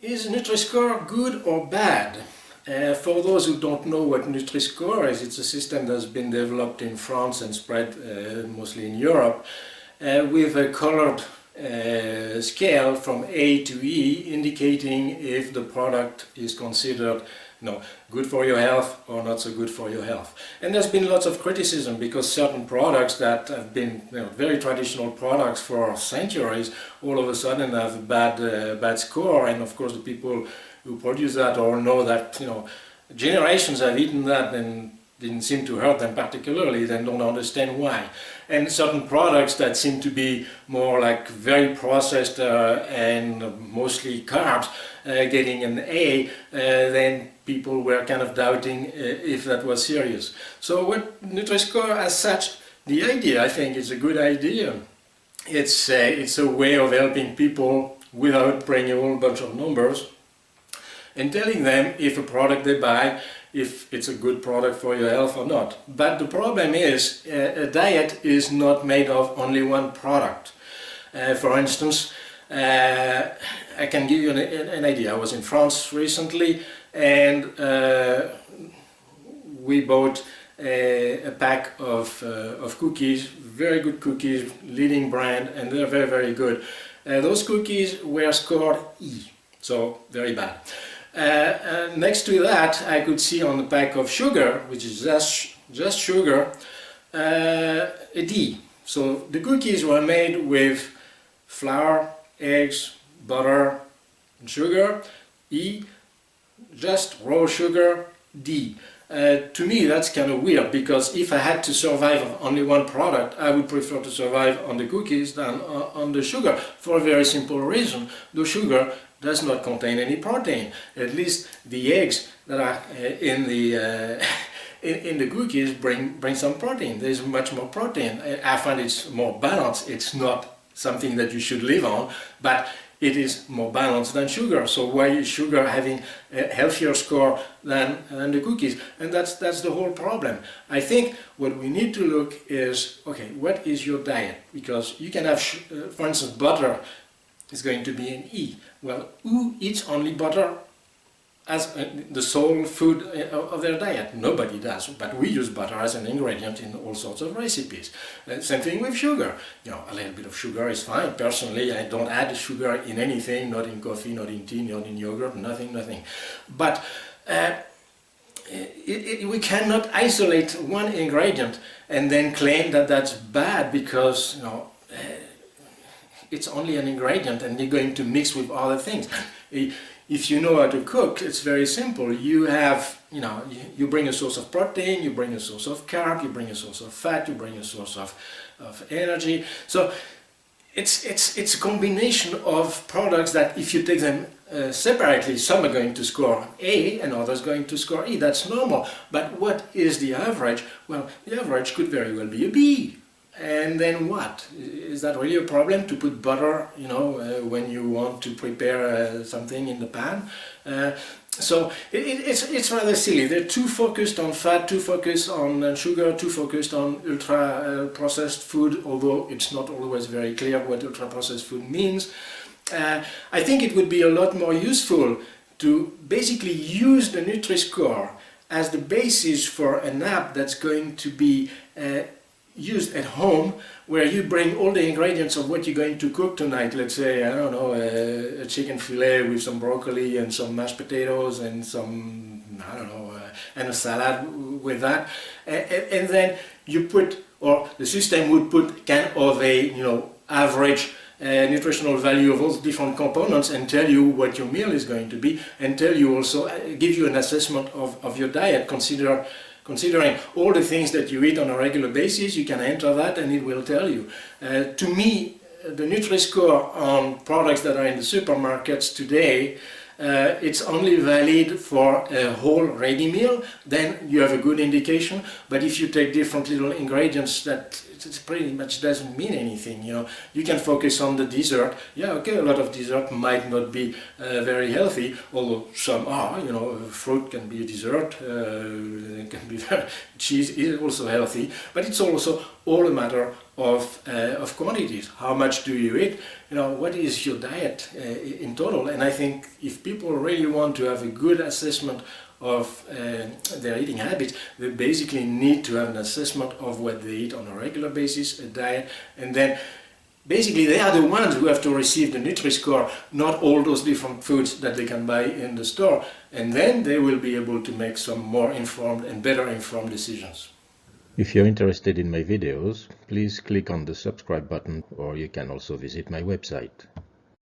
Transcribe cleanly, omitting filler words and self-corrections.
Is NutriScore good or bad? For those who don't know what NutriScore is, it's a system that's been developed in France and spread mostly in Europe with a colored scale from A to E, indicating if the product is considered good for your health or not so good for your health. And there's been lots of criticism because certain products that have been very traditional products for centuries all of a sudden have a bad score, and of course the people who produce that or know that generations have eaten that and didn't seem to hurt them particularly, then don't understand why. And certain products that seem to be more like very processed and mostly carbs getting an A, then people were kind of doubting if that was serious. So what NutriScore as such, the idea I think is a good idea. It's a way of helping people without bringing a whole bunch of numbers and telling them if a product they buy, if it's a good product for your health or not. But the problem is, a diet is not made of only one product. For instance, I can give you an idea. I was in France recently and we bought a pack of cookies, very good cookies, leading brand, and they're very, very good. Those cookies were scored E, so very bad. Next to that, I could see on the pack of sugar, which is just sugar, a D. So the cookies were made with flour, eggs, butter, and sugar. E, just raw sugar. D. To me that's kind of weird, because if I had to survive on only one product, I would prefer to survive on the cookies than on the sugar, for a very simple reason. The sugar does not contain any protein. At least the eggs that are in the cookies bring some protein. There's much more protein. I find it's more balanced. It's not something that you should live on, but it is more balanced than sugar. So why is sugar having a healthier score than the cookies? And that's the whole problem. I think what we need to look is, okay, what is your diet? Because you can have, for instance, butter is going to be an E. Well, who eats only butter as the sole food of their diet? Nobody does, but we use butter as an ingredient in all sorts of recipes. Same thing with sugar. A little bit of sugar is fine. Personally, I don't add sugar in anything, not in coffee, not in tea, not in yogurt, nothing. But we cannot isolate one ingredient and then claim that that's bad because it's only an ingredient and you're going to mix with other things. If you know how to cook, it's very simple. You have, you bring a source of protein, you bring a source of carb, you bring a source of fat, you bring a source of energy. So it's a combination of products that if you take them separately, some are going to score A and others going to score E. That's normal. But what is the average? Well, the average could very well be a B. And then what? Is that really a problem to put butter, when you want to prepare something in the pan? So it's rather silly. They're too focused on fat, too focused on sugar, too focused on ultra-processed food, although it's not always very clear what ultra-processed food means. I think it would be a lot more useful to basically use the NutriScore as the basis for an app that's going to be used at home, where you bring all the ingredients of what you're going to cook tonight. Let's say, I don't know, a chicken fillet with some broccoli and some mashed potatoes and some, I don't know, and a salad with that. And then you put, or the system would put kind of a, average nutritional value of all the different components and tell you what your meal is going to be, and tell you also, give you an assessment of your diet. Considering all the things that you eat on a regular basis, you can enter that and it will tell you. To me, the NutriScore on products that are in the supermarkets today, it's only valid for a whole ready meal. Then you have a good indication. But if you take different little ingredients, that it pretty much doesn't mean anything. You can focus on the dessert. Yeah, okay, a lot of dessert might not be very healthy, although some are. Fruit can be a dessert. It can be cheese is also healthy, but it's also all a matter of quantities. How much do you eat? What is your diet in total? And I think if people really want to have a good assessment of their eating habits, they basically need to have an assessment of what they eat on a regular basis, a diet, and then basically they are the ones who have to receive the NutriScore, not all those different foods that they can buy in the store, and then they will be able to make some more informed and better informed decisions. If you're interested in my videos, please click on the subscribe button, or you can also visit my website.